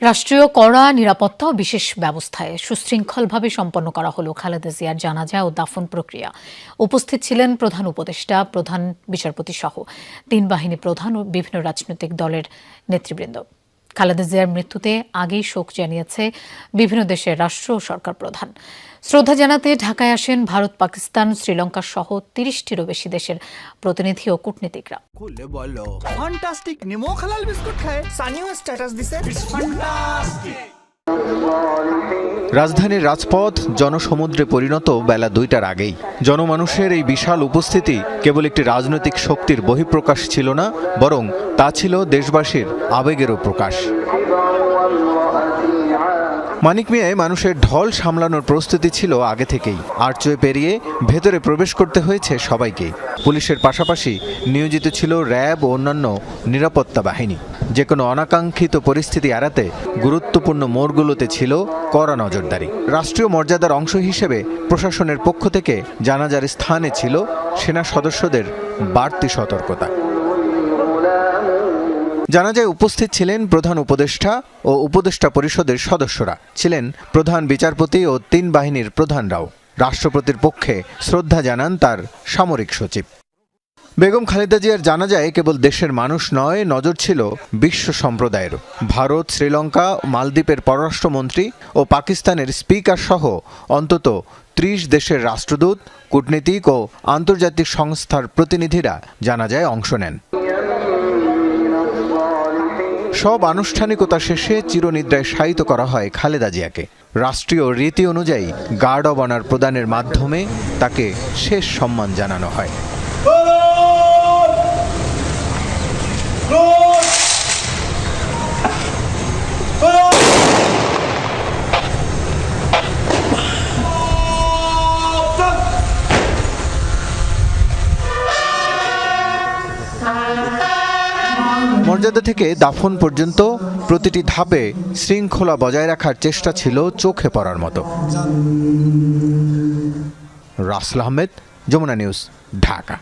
রাষ্ট্রীয় কড়া নিরাপত্তা ও বিশেষ ব্যবস্থায় সুশৃঙ্খলভাবে সম্পন্ন করা হলো খালেদা জিয়ার জানাজা ও দাফন প্রক্রিয়া। উপস্থিত ছিলেন প্রধান উপদেষ্টা, প্রধান বিচারপতি সহ ৩ বাহিনী প্রধান ও বিভিন্ন রাজনৈতিক দলের নেতৃবৃন্দ। খালেদা জিয়ার মৃত্যুতে আগেই শোক জানিয়েছে বিভিন্ন দেশের রাষ্ট্র ও সরকার প্রধান। শ্রদ্ধা জানাতে ঢাকায় আসেন ভারত, পাকিস্তান, শ্রীলঙ্কা সহ ৩০টিরও বেশি দেশের প্রতিনিধি ও কূটনীতিকরা। খুলে বলো ফ্যান্টাস্টিক নিমো খালাল বিস্কুট খায় সানিও স্ট্যাটাস দিছে ফ্যান্টাস্টিক। রাজধানীর রাজপথ জনসমুদ্রে পরিণত বেলা ২টার আগেই। জনমানুষের এই বিশাল উপস্থিতি কেবল একটি রাজনৈতিক শক্তির বহিঃপ্রকাশ ছিল না, বরং তা ছিল দেশবাসীর আবেগেরও প্রকাশ। মানিক মিয়ায় মানুষের ঢল সামলানোর প্রস্তুতি ছিল আগে থেকেই। আর্চওয়ে পেরিয়ে ভেতরে প্রবেশ করতে হয়েছে সবাইকে। পুলিশের পাশাপাশি নিয়োজিত ছিল র্যাব ও অন্যান্য নিরাপত্তা বাহিনী। যে কোনো অনাকাঙ্ক্ষিত পরিস্থিতি এড়াতে গুরুত্বপূর্ণ মোড়গুলোতে ছিল কড়া নজরদারি। রাষ্ট্রীয় মর্যাদার অংশ হিসেবে প্রশাসনের পক্ষ থেকে জানাজার স্থানে ছিল সেনা সদস্যদের বাড়তি সতর্কতা। জানাজায় উপস্থিত ছিলেন প্রধান উপদেষ্টা ও উপদেষ্টা পরিষদের সদস্যরা, ছিলেন প্রধান বিচারপতি ও ৩ বাহিনীর প্রধানরাও। রাষ্ট্রপতির পক্ষে শ্রদ্ধা জানান তার সামরিক সচিব। বেগম খালেদা জিয়ার জানাজায় কেবল দেশের মানুষ নয়, নজর ছিল বিশ্ব সম্প্রদায়েরও। ভারত, শ্রীলঙ্কা, মালদ্বীপের পররাষ্ট্রমন্ত্রী ও পাকিস্তানের স্পিকার সহ অন্তত ৩০ দেশের রাষ্ট্রদূত, কূটনীতিক ও আন্তর্জাতিক সংস্থার প্রতিনিধিরা জানাজায় অংশ নেন। সব আনুষ্ঠানিকতা শেষে চিরনিদ্রায় শায়িত করা হয় খালেদা জিয়াকে। রাষ্ট্রীয় রীতি অনুযায়ী গার্ড অব অনার প্রদানের মাধ্যমে তাকে শেষ সম্মান জানানো হয়। মর্যাদা থেকে দাফন পর্যন্ত প্রতিটি ধাপে শৃঙ্খলা বজায় রাখার চেষ্টা ছিল চোখে পড়ার মতো। রাসেল আহমেদ, যমুনা নিউজ, ঢাকা।